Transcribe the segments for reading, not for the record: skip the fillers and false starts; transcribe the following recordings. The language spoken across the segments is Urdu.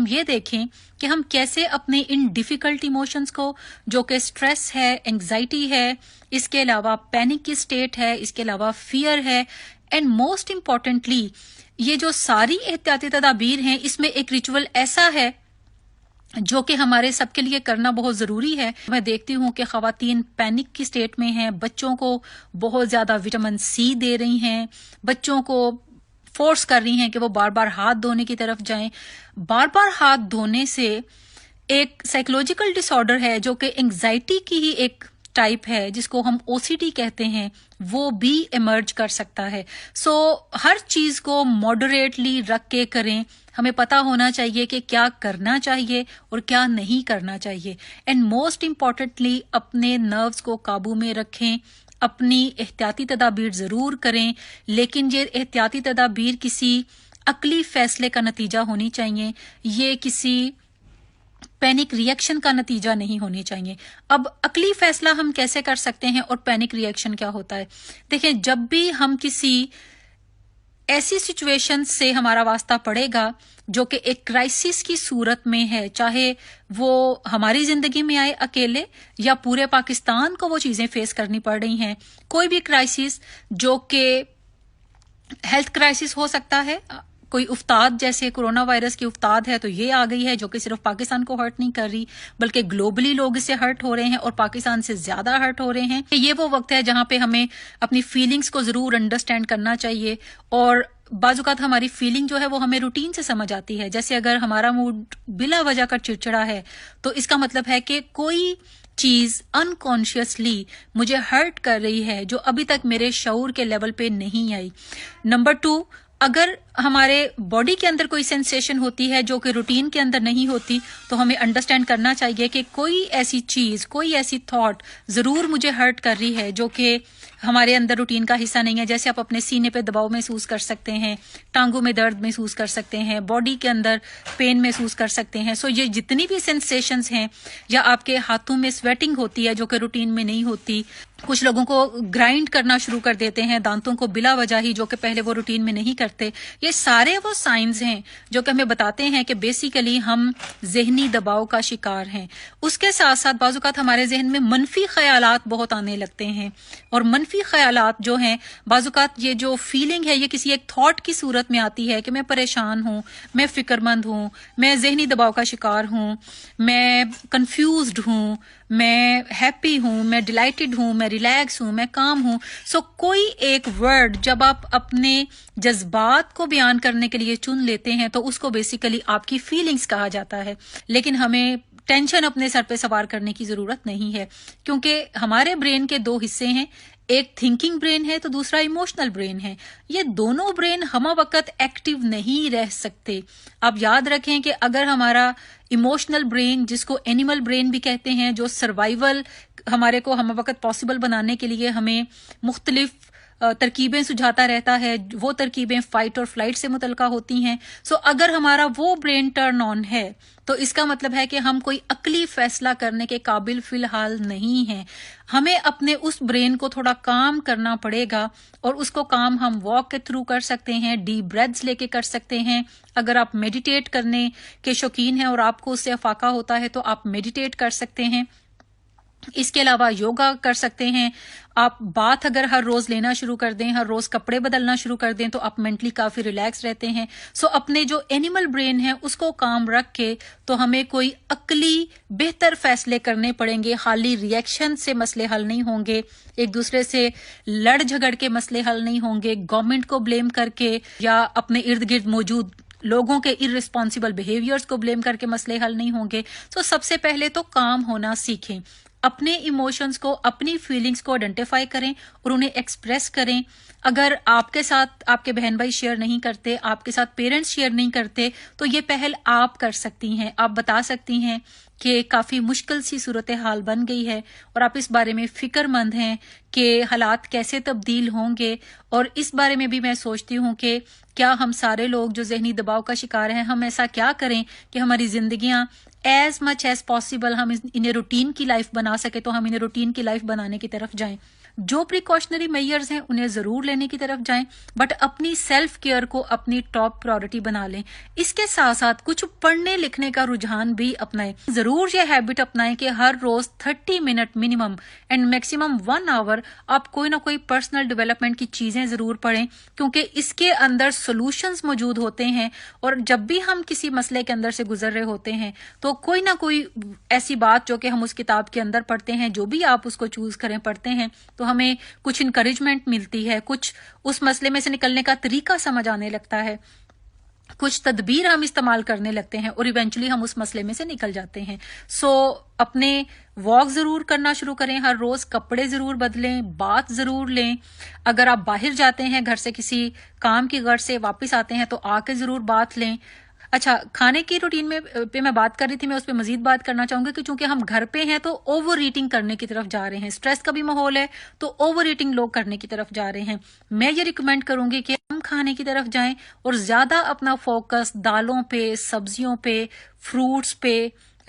ہم یہ دیکھیں کہ ہم کیسے اپنے ان ڈیفیکلٹ ایموشنز کو، جو کہ سٹریس ہے، انگزائٹی ہے، اس کے علاوہ پینک کی سٹیٹ ہے، اس کے علاوہ فیئر ہے، اینڈ موسٹ امپورٹنٹلی یہ جو ساری احتیاطی تدابیر ہیں، اس میں ایک ریچول ایسا ہے جو کہ ہمارے سب کے لیے کرنا بہت ضروری ہے. میں دیکھتی ہوں کہ خواتین پینک کی سٹیٹ میں ہیں، بچوں کو بہت زیادہ وٹامن سی دے رہی ہیں، بچوں کو فورس کر رہی ہیں کہ وہ بار بار ہاتھ دھونے کی طرف جائیں. بار بار ہاتھ دھونے سے ایک سائیکولوجیکل ڈس آرڈر ہے جو کہ انگزائٹی کی ہی ایک ٹائپ ہے، جس کو ہم او سی ڈی کہتے ہیں، وہ بھی ایمرج کر سکتا ہے. سو ہر چیز کو ماڈریٹلی رکھ کے کریں. ہمیں پتا ہونا چاہیے کہ کیا کرنا چاہیے اور کیا نہیں کرنا چاہیے. اینڈ موسٹ امپورٹنٹلی اپنے نروز کو قابو میں رکھیں. اپنی احتیاطی تدابیر ضرور کریں، لیکن یہ احتیاطی تدابیر کسی عقلی فیصلے کا نتیجہ ہونی چاہیے، یہ کسی پینک ری ایکشن کا نتیجہ نہیں ہونی چاہیے. اب عقلی فیصلہ ہم کیسے کر سکتے ہیں اور پینک ری ایکشن کیا ہوتا ہے؟ دیکھیں، جب بھی ہم کسی ایسی سچویشن سے ہمارا واسطہ پڑے گا جو کہ ایک کرائسس کی صورت میں ہے، چاہے وہ ہماری زندگی میں آئے اکیلے یا پورے پاکستان کو وہ چیزیں فیس کرنی پڑ رہی ہیں، کوئی بھی کرائسس جو کہ ہیلتھ کرائسس ہو سکتا ہے، کوئی افتاد جیسے کرونا وائرس کی افتاد ہے تو یہ آ گئی ہے جو کہ صرف پاکستان کو ہرٹ نہیں کر رہی بلکہ گلوبلی لوگ اس سے ہرٹ ہو رہے ہیں اور پاکستان سے زیادہ ہرٹ ہو رہے ہیں. یہ وہ وقت ہے جہاں پہ ہمیں اپنی فیلنگز کو ضرور انڈرسٹینڈ کرنا چاہیے. اور بعض اوقات ہماری فیلنگ جو ہے وہ ہمیں روٹین سے سمجھ آتی ہے. جیسے اگر ہمارا موڈ بلا وجہ کا چڑچڑا ہے تو اس کا مطلب ہے کہ کوئی چیز انکانشیسلی مجھے ہرٹ کر رہی ہے جو ابھی تک میرے شعور کے لیول پہ نہیں آئی. نمبر 2، اگر ہمارے باڈی کے اندر کوئی سینسیشن ہوتی ہے جو کہ روٹین کے اندر نہیں ہوتی تو ہمیں انڈرسٹینڈ کرنا چاہیے کہ کوئی ایسی چیز، کوئی ایسی تھاٹ ضرور مجھے ہرٹ کر رہی ہے جو کہ ہمارے اندر روٹین کا حصہ نہیں ہے. جیسے آپ اپنے سینے پہ دباؤ محسوس کر سکتے ہیں، ٹانگوں میں درد محسوس کر سکتے ہیں، باڈی کے اندر پین محسوس کر سکتے ہیں. سو یہ جتنی بھی سینسیشنز ہیں، یا آپ کے ہاتھوں میں سویٹنگ ہوتی ہے جو کہ روٹین میں نہیں ہوتی، کچھ لوگوں کو گرائنڈ کرنا شروع کر دیتے ہیں دانتوں کو بلا وجہ ہی جو کہ پہلے وہ روٹین میں نہیں کرتے، یہ سارے وہ سائنز ہیں جو کہ ہمیں بتاتے ہیں کہ بیسیکلی ہم ذہنی دباؤ کا شکار ہیں. اس کے ساتھ ساتھ بعض اوقات ہمارے ذہن میں منفی خیالات بہت آنے لگتے ہیں، اور منفی خیالات جو ہیں بعض اوقات یہ جو فیلنگ ہے یہ کسی ایک تھاٹ کی صورت میں آتی ہے کہ میں پریشان ہوں، میں فکر مند ہوں، میں ذہنی دباؤ کا شکار ہوں، میں کنفیوزڈ ہوں، میں ہیپی ہوں، میں ڈیلائٹڈ ہوں، میں ریلیکس ہوں، میں کام ہوں. سو کوئی ایک ورڈ جب آپ اپنے جذبات کو بیان کرنے کے لیے چن لیتے ہیں تو اس کو بیسیکلی آپ کی فیلنگز کہا جاتا ہے. لیکن ہمیں ٹینشن اپنے سر پہ سوار کرنے کی ضرورت نہیں ہے، کیونکہ ہمارے برین کے 2 حصے ہیں، ایک تھنکنگ برین ہے تو دوسرا ایموشنل برین ہے. یہ دونوں برین ہمہ وقت ایکٹیو نہیں رہ سکتے. آپ یاد رکھیں کہ اگر ہمارا ایموشنل برین، جس کو اینیمل برین بھی کہتے ہیں، جو سروائیول ہمارے کو ہمہ وقت پاسبل بنانے کے لیے ہمیں مختلف ترکیبیں سجھاتا رہتا ہے، وہ ترکیبیں فائٹ اور فلائٹ سے متعلقہ ہوتی ہیں. سو اگر ہمارا وہ برین ٹرن آن ہے تو اس کا مطلب ہے کہ ہم کوئی عقلی فیصلہ کرنے کے قابل فی الحال نہیں ہیں. ہمیں اپنے اس برین کو تھوڑا کام کرنا پڑے گا، اور اس کو کام ہم واک کے تھرو کر سکتے ہیں، ڈیپ بریتھس لے کے کر سکتے ہیں. اگر آپ میڈیٹیٹ کرنے کے شوقین ہیں اور آپ کو اس سے افاقہ ہوتا ہے تو آپ میڈیٹیٹ کر سکتے ہیں. اس کے علاوہ یوگا کر سکتے ہیں. آپ بات اگر ہر روز لینا شروع کر دیں، ہر روز کپڑے بدلنا شروع کر دیں تو آپ مینٹلی کافی ریلیکس رہتے ہیں. سو اپنے جو اینیمل برین ہے اس کو کام رکھ کے تو ہمیں کوئی عقلی بہتر فیصلے کرنے پڑیں گے. خالی ری ایکشن سے مسئلے حل نہیں ہوں گے، ایک دوسرے سے لڑ جھگڑ کے مسئلے حل نہیں ہوں گے، گورنمنٹ کو بلیم کر کے یا اپنے ارد گرد موجود لوگوں کے ارریسپانسبل بیہیویئرز کو بلیم کر کے مسئلے حل نہیں ہوں گے. سو سب سے پہلے تو کام ہونا سیکھیں، اپنے ایموشنز کو، اپنی فیلنگز کو آئیڈینٹیفائی کریں اور انہیں ایکسپریس کریں. اگر آپ کے ساتھ آپ کے بہن بھائی شیئر نہیں کرتے، آپ کے ساتھ پیرنٹس شیئر نہیں کرتے، تو یہ پہل آپ کر سکتی ہیں. آپ بتا سکتی ہیں کہ کافی مشکل سی صورتحال بن گئی ہے اور آپ اس بارے میں فکر مند ہیں کہ حالات کیسے تبدیل ہوں گے. اور اس بارے میں بھی میں سوچتی ہوں کہ کیا ہم سارے لوگ جو ذہنی دباؤ کا شکار ہیں، ہم ایسا کیا کریں کہ ہماری زندگیاں ایز مچ ایز پاسبل ہم انہیں روٹین کی لائف بنا سکے، تو ہم انہیں روٹین کی لائف بنانے کی طرف جائیں. جو precautionary measures ہیں انہیں ضرور لینے کی طرف جائیں، بٹ اپنی سیلف کیئر کو اپنی ٹاپ پرائورٹی بنا لیں۔ اس کے ساتھ ساتھ کچھ پڑھنے لکھنے کا رجحان بھی اپنائیں۔ ضرور یہ ہیبٹ اپنائیں کہ ہر روز 30 منٹ منیمم اینڈ میکسیمم 1 آور آپ کوئی نہ کوئی پرسنل ڈیولپمنٹ کی چیزیں ضرور پڑھیں، کیونکہ اس کے اندر سولوشنز موجود ہوتے ہیں، اور جب بھی ہم کسی مسئلے کے اندر سے گزر رہے ہوتے ہیں تو کوئی نہ کوئی ایسی بات جو کہ ہم اس کتاب کے اندر پڑھتے ہیں، جو بھی آپ اس کو چوز کریں پڑھتے ہیں، تو ہمیں کچھ انکریجمنٹ ملتی ہے، کچھ اس مسئلے میں سے نکلنے کا طریقہ سمجھ آنے لگتا ہے، کچھ تدبیر ہم استعمال کرنے لگتے ہیں، اور ایونچولی ہم اس مسئلے میں سے نکل جاتے ہیں۔ اپنے واک ضرور کرنا شروع کریں، ہر روز کپڑے ضرور بدلیں، بات ضرور لیں۔ اگر آپ باہر جاتے ہیں گھر سے کسی کام کی غرض سے واپس آتے ہیں تو آ کے ضرور بات لیں۔ اچھا، کھانے کی روٹین پہ میں بات کر رہی تھی، میں اس پہ مزید بات کرنا چاہوں گی کہ چونکہ ہم گھر پہ ہیں تو اوور ایٹنگ کرنے کی طرف جا رہے ہیں، سٹریس کا بھی ماحول ہے تو اوور ایٹنگ لوگ کرنے کی طرف جا رہے ہیں۔ میں یہ ریکمینڈ کروں گی کہ ہم کھانے کی طرف جائیں اور زیادہ اپنا فوکس دالوں پہ، سبزیوں پہ، فروٹس پہ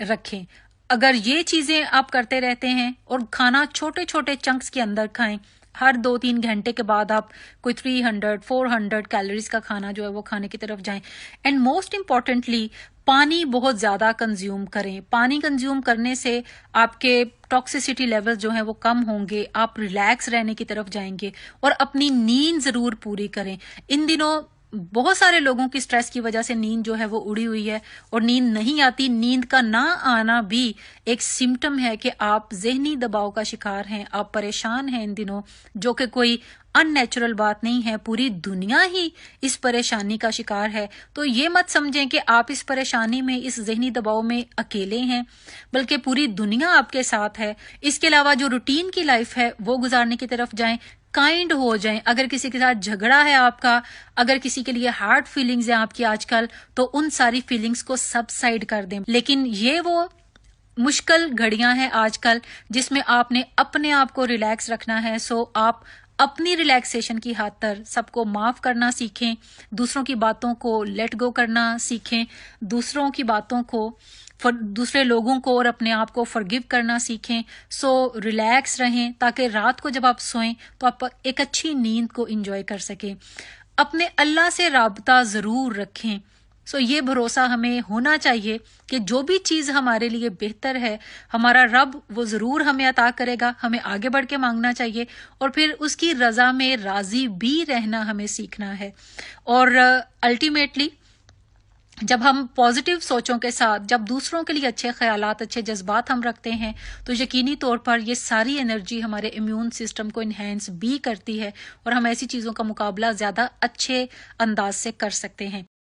رکھیں۔ اگر یہ چیزیں آپ کرتے رہتے ہیں اور کھانا چھوٹے چھوٹے چنکس کے اندر کھائیں، ہر 2-3 گھنٹے کے بعد آپ کوئی 300-400 کیلوریز کا کھانا جو ہے وہ کھانے کی طرف جائیں۔ اینڈ موسٹ امپورٹنٹلی پانی بہت زیادہ کنزیوم کریں۔ پانی کنزیوم کرنے سے آپ کے ٹاکسیسٹی لیول جو ہیں وہ کم ہوں گے، آپ ریلیکس رہنے کی طرف جائیں گے، اور اپنی نیند ضرور پوری کریں۔ ان دنوں بہت سارے لوگوں کی سٹریس کی وجہ سے نیند جو ہے وہ اڑی ہوئی ہے اور نیند نہیں آتی۔ نیند کا نہ آنا بھی ایک سمٹم ہے کہ آپ ذہنی دباؤ کا شکار ہیں، آپ پریشان ہیں ان دنوں، جو کہ کوئی ان نیچرل بات نہیں ہے، پوری دنیا ہی اس پریشانی کا شکار ہے۔ تو یہ مت سمجھیں کہ آپ اس پریشانی میں، اس ذہنی دباؤ میں اکیلے ہیں، بلکہ پوری دنیا آپ کے ساتھ ہے۔ اس کے علاوہ جو روٹین کی لائف ہے وہ گزارنے کی طرف جائیں، کائنڈ ہو جائیں۔ اگر کسی کے ساتھ جھگڑا ہے آپ کا، اگر کسی کے لیے ہارڈ فیلنگز ہیں آپ کی آج کل، تو ان ساری فیلنگز کو سب سائڈ کر دیں۔ لیکن یہ وہ مشکل گھڑیاں ہیں آج کل جس میں آپ نے اپنے آپ کو ریلیکس رکھنا ہے، آپ اپنی ریلیکسیشن کی خاطر سب کو معاف کرنا سیکھیں، دوسروں کی باتوں کو لیٹ گو کرنا سیکھیں، دوسروں کی باتوں کو، دوسرے لوگوں کو اور اپنے آپ کو فرگیو کرنا سیکھیں۔ ریلیکس رہیں تاکہ رات کو جب آپ سوئیں تو آپ ایک اچھی نیند کو انجوائے کر سکیں۔ اپنے اللہ سے رابطہ ضرور رکھیں۔ یہ بھروسہ ہمیں ہونا چاہیے کہ جو بھی چیز ہمارے لیے بہتر ہے ہمارا رب وہ ضرور ہمیں عطا کرے گا، ہمیں آگے بڑھ کے مانگنا چاہیے، اور پھر اس کی رضا میں راضی بھی رہنا ہمیں سیکھنا ہے۔ اور الٹیمیٹلی جب ہم پازیٹیو سوچوں کے ساتھ، جب دوسروں کے لیے اچھے خیالات، اچھے جذبات ہم رکھتے ہیں، تو یقینی طور پر یہ ساری انرجی ہمارے امیون سسٹم کو انہینس بھی کرتی ہے، اور ہم ایسی چیزوں کا مقابلہ زیادہ اچھے انداز سے کر سکتے ہیں۔